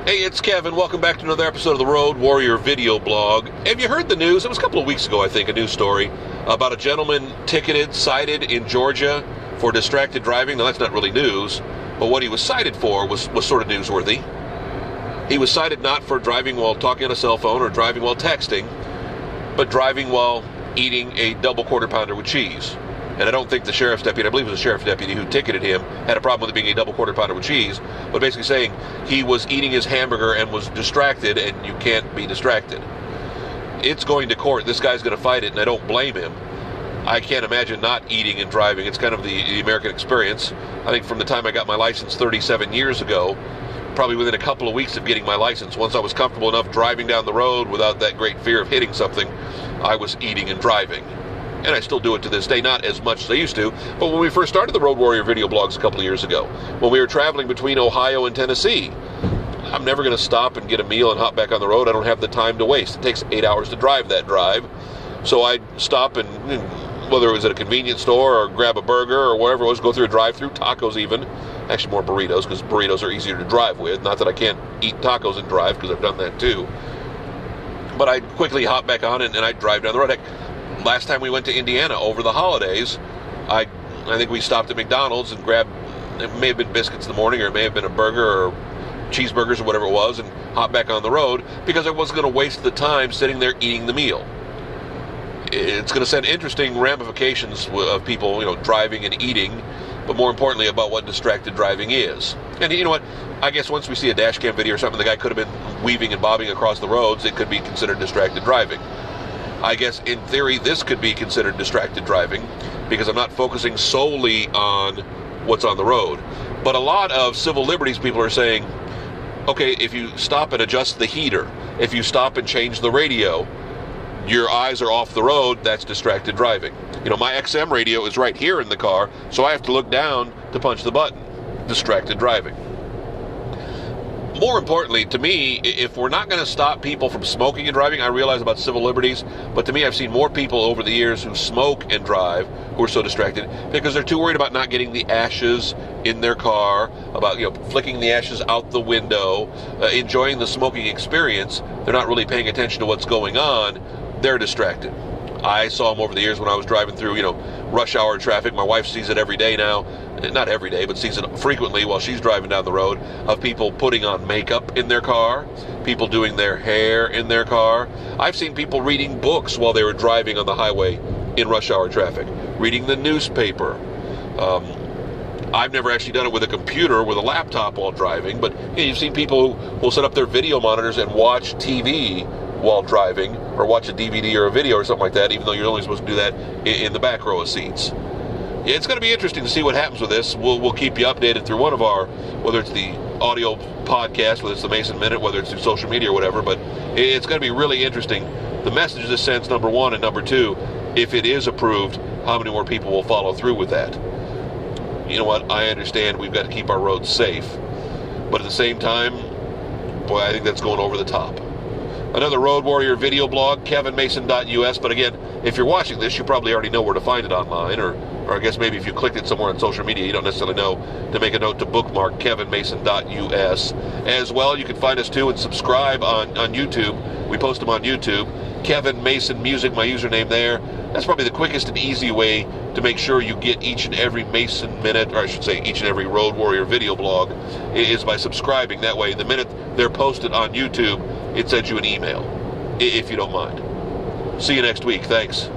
Hey, it's Kevin. Welcome back to another episode of the Road Warrior video blog. Have you heard the news? It was a couple of weeks ago, I think, a news story about a gentleman cited in Georgia for distracted driving. Now, that's not really news, but what he was cited for was sort of newsworthy. He was cited not for driving while talking on a cell phone or driving while texting, but driving while eating a double quarter pounder with cheese. And I don't think the sheriff's deputy, I believe it was the sheriff's deputy who ticketed him, had a problem with it being a double quarter pounder with cheese, but basically saying he was eating his hamburger and was distracted, and you can't be distracted. It's going to court. This guy's going to fight it, and I don't blame him. I can't imagine not eating and driving. It's kind of the American experience. I think from the time I got my license 37 years ago, probably within a couple of weeks of getting my license, once I was comfortable enough driving down the road without that great fear of hitting something, I was eating and driving. And I still do it to this day, not as much as I used to, but when we first started the Road Warrior video blogs a couple of years ago, when we were traveling between Ohio and Tennessee, I'm never going to stop and get a meal and hop back on the road. I don't have the time to waste. It takes 8 hours to drive that drive. So I'd stop and, whether it was at a convenience store or grab a burger or wherever it was, go through a drive-through, tacos even. Actually more burritos, because burritos are easier to drive with. Not that I can't eat tacos and drive, because I've done that too. But I'd quickly hop back on and I'd drive down the road. Heck, last time we went to Indiana over the holidays, I think we stopped at McDonald's and grabbed, it may have been biscuits in the morning, or it may have been a burger or cheeseburgers or whatever it was, and hopped back on the road because I wasn't going to waste the time sitting there eating the meal. It's going to send interesting ramifications of people, driving and eating, but more importantly about what distracted driving is. And you know what? I guess once we see a dash cam video or something, the guy could have been weaving and bobbing across the roads. It could be considered distracted driving. I guess in theory this could be considered distracted driving because I'm not focusing solely on what's on the road. But a lot of civil liberties people are saying, okay, if you stop and adjust the heater, if you stop and change the radio, your eyes are off the road, that's distracted driving. My XM radio is right here in the car, so I have to look down to punch the button. Distracted driving. More importantly, to me, if we're not going to stop people from smoking and driving, I realize about civil liberties, but to me, I've seen more people over the years who smoke and drive who are so distracted because they're too worried about not getting the ashes in their car, about flicking the ashes out the window, enjoying the smoking experience. They're not really paying attention to what's going on. They're distracted. I saw them over the years when I was driving through, rush hour traffic. My wife sees it every day now. Not every day, but sees it frequently while she's driving down the road, of people putting on makeup in their car, people doing their hair in their car. I've seen people reading books while they were driving on the highway in rush hour traffic, reading the newspaper. I've never actually done it with a computer, with a laptop while driving, but you've seen people who will set up their video monitors and watch TV while driving, or watch a DVD or a video or something like that, even though you're only supposed to do that in the back row of seats. It's going to be interesting to see what happens with this. We'll keep you updated through one of our, whether it's the audio podcast, whether it's the Mason Minute, whether it's through social media or whatever, but it's going to be really interesting. The message this sends, number one, and number two, if it is approved, how many more people will follow through with that? You know what? I understand we've got to keep our roads safe, but at the same time, boy, I think that's going over the top. Another Road Warrior video blog, kevinmason.us. But again, if you're watching this, you probably already know where to find it online, or I guess maybe if you clicked it somewhere on social media, you don't necessarily know to make a note to bookmark kevinmason.us. As well, you can find us too and subscribe on YouTube. We post them on YouTube. Kevin Mason Music, my username there. That's probably the quickest and easy way to make sure you get each and every Mason Minute, or I should say each and every Road Warrior video blog, is by subscribing. That way, the minute they're posted on YouTube, it sends you an email, if you don't mind. See you next week. Thanks.